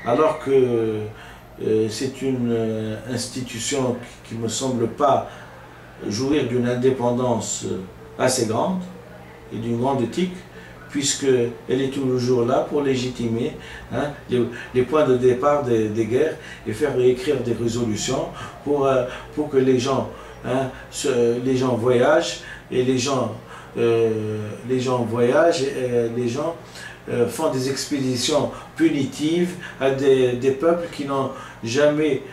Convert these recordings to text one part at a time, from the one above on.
alors que c'est une institution qui ne me semble pas jouir d'une indépendance assez grande et d'une grande éthique, puisqu'elle est toujours là pour légitimer les points de départ des guerres et faire écrire des résolutions pour que les gens voyagent et les gens font des expéditions punitives à des peuples qui n'ont jamais,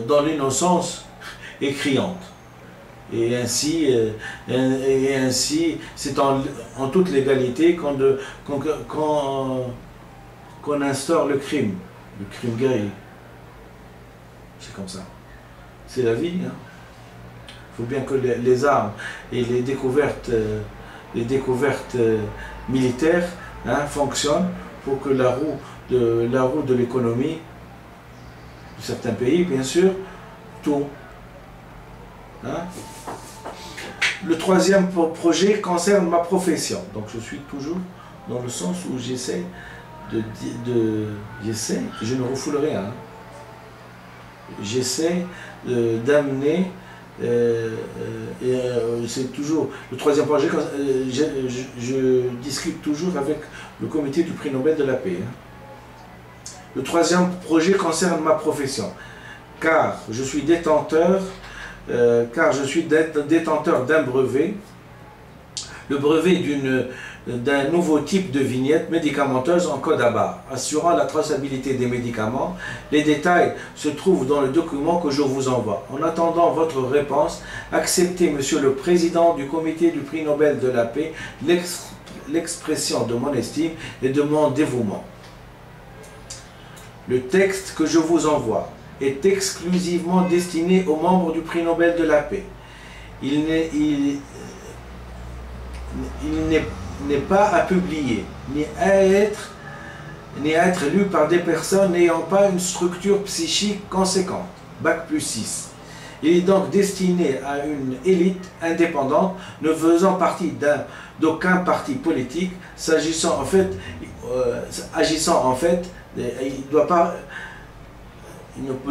dans l'innocence, est criante. Et ainsi, c'est en toute légalité qu'on instaure le crime guerrier. C'est comme ça. C'est la vie. Il faut bien que les armes et les découvertes militaires fonctionnent pour que la roue de l'économie de certains pays, bien sûr, tourne. Le troisième projet concerne ma profession. Donc je suis toujours dans le sens où j'essaie je ne refoule rien. J'essaie d'amener, c'est toujours le troisième projet, je discute toujours avec le comité du prix Nobel de la paix. Le troisième projet concerne ma profession, car je suis détenteur d'un brevet, le brevet d'un nouveau type de vignette médicamenteuse en code à barres, assurant la traçabilité des médicaments. Les détails se trouvent dans le document que je vous envoie. En attendant votre réponse, acceptez, Monsieur le Président du Comité du prix Nobel de la paix, l'expression de mon estime et de mon dévouement. Le texte que je vous envoie est exclusivement destiné aux membres du prix Nobel de la paix. Il n'est pas à publier, ni à être lu par des personnes n'ayant pas une structure psychique conséquente, Bac plus 6. Il est donc destiné à une élite indépendante, ne faisant partie d'aucun parti politique, agissant en fait, il ne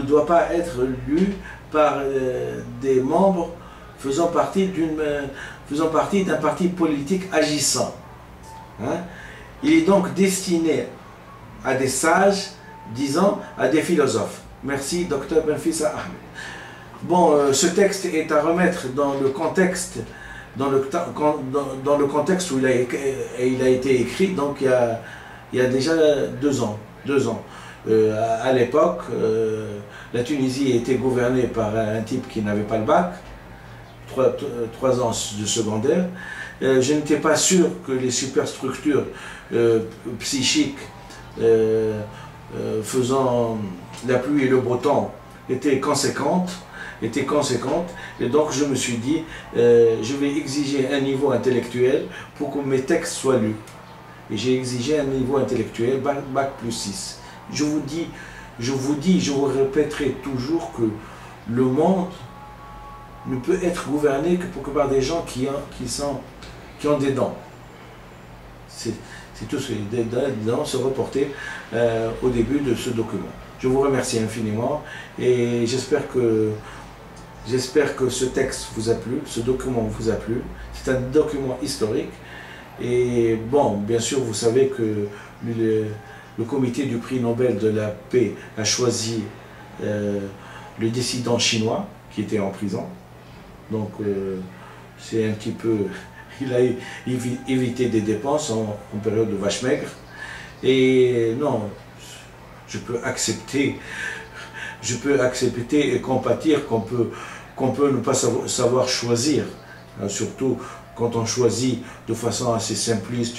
doit pas être lu par des membres faisant partie d'un parti politique agissant. Il est donc destiné à des sages, disons à des philosophes. Merci, Dr Benfissa Ahmed. Bon, ce texte est à remettre dans le contexte, où il a été écrit, donc il y a déjà 2 ans. À l'époque, la Tunisie était gouvernée par un type qui n'avait pas le bac, 3 ans de secondaire. Je n'étais pas sûr que les superstructures psychiques faisant la pluie et le beau temps étaient conséquentes, et donc je me suis dit, je vais exiger un niveau intellectuel pour que mes textes soient lus. Et j'ai exigé un niveau intellectuel, bac plus 6. Je vous répéterai toujours que le monde ne peut être gouverné que par des gens qui ont des dents. C'est tout ce qui est dents se reporter au début de ce document. Je vous remercie infiniment et j'espère que ce texte vous a plu, ce document vous a plu. C'est un document historique. Et bon, bien sûr, vous savez que le comité du prix Nobel de la paix a choisi le dissident chinois qui était en prison. Donc, c'est un petit peu... Il a évité des dépenses en période de vache maigre. Et non, je peux accepter et compatir qu'on peut ne pas savoir choisir, surtout quand on choisit de façon assez simpliste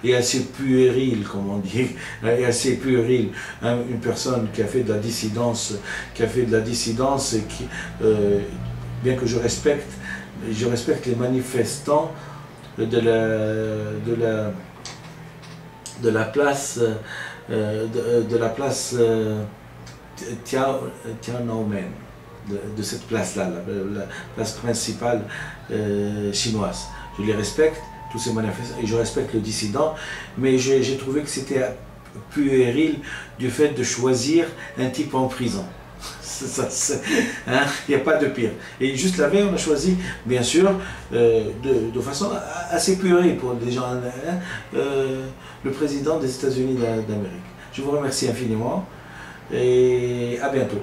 et assez puérile, comme on dit, et assez puérile, une personne qui a fait de la dissidence, et qui, bien que je respecte les manifestants de la place Tiananmen, de cette place-là, la place principale chinoise. Je les respecte, tous ces manifestants, et je respecte le dissident, mais j'ai trouvé que c'était puéril du fait de choisir un type en prison. Il n'y a pas de pire. Et juste la veille, on a choisi, bien sûr, de façon assez puérile pour des gens, le président des États-Unis d'Amérique. Je vous remercie infiniment et à bientôt.